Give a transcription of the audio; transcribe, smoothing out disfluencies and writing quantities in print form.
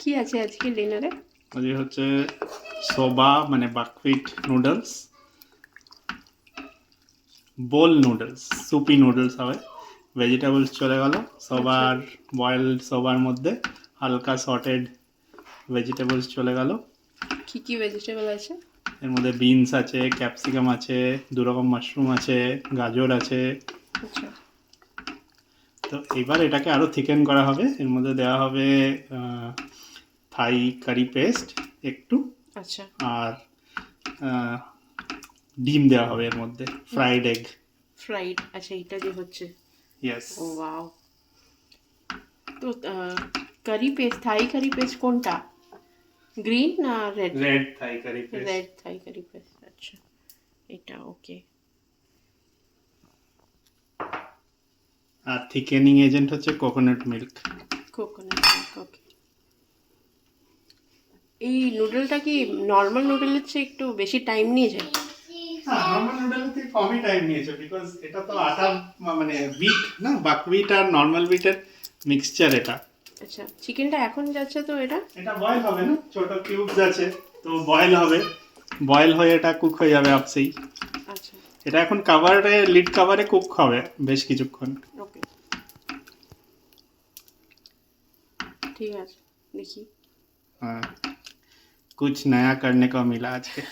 কি আছে আজকে ডিনারে? আজকে হচ্ছে সোবা মানে বাকহুইট নুডলস, বোল নুডলস, সুপি নুডলস হবে। ভেজিটেবলস চলে গেল সবার, বয়েলড সবার মধ্যে হালকা সটেড ভেজিটেবলস চলে গেল। কি কি ভেজিটেবল আছে? এর মধ্যে বিনস আছে, ক্যাপসিকাম আছে, দু রকম মাশরুম আছে, গাজর আছে। আচ্ছা তো এবার এটাকে আরও থিকেন করা হবে। এর মধ্যে দেওয়া হবে থাই কারি পেস্ট একটু, আচ্ছা আর আহ, ডিম দেওয়া হবে এর মধ্যে, ফ্রাইড এগ। ফ্রাইড। আচ্ছা এটা যে হচ্ছে, ইয়েস। ও ওয়াও। তো কারি পেস্ট, থাই কারি পেস্ট কোনটা? গ্রিন না রেড? রেড থাই কারি পেস্ট। রেড থাই কারি পেস্ট, আচ্ছা এটা ওকে। আর থিকেনিং এজেন্ট হচ্ছে কোকোনাট মিল্ক। কোকোনাট মিল্ক, ওকে। এই নুডলটা কি নর্মাল নুডলের চেয়ে একটু বেশি টাইম নিয়ে যায়? হ্যাঁ, নর্মাল নুডলের থেকে কমই টাইম নিয়েছে, বিকজ এটা তো আটা মানে বিট না, বাকহুইট আর নর্মাল বিটের মিক্সচার এটা। আচ্ছা চিকেনটা এখন যাচ্ছে তো এটা? এটা বয়েল হবে না, ছোট কিউবস আছে তো বয়েল হবে, বয়েল হয়ে এটা কুক হয়ে যাবে আপসেই। আচ্ছা এটা এখন কাভারে, লিড কাভারে কুক হবে বেশ কিছুক্ষণ। ওকে ঠিক আছে দেখি। हाँ, कुछ नया करने को मिला आज के।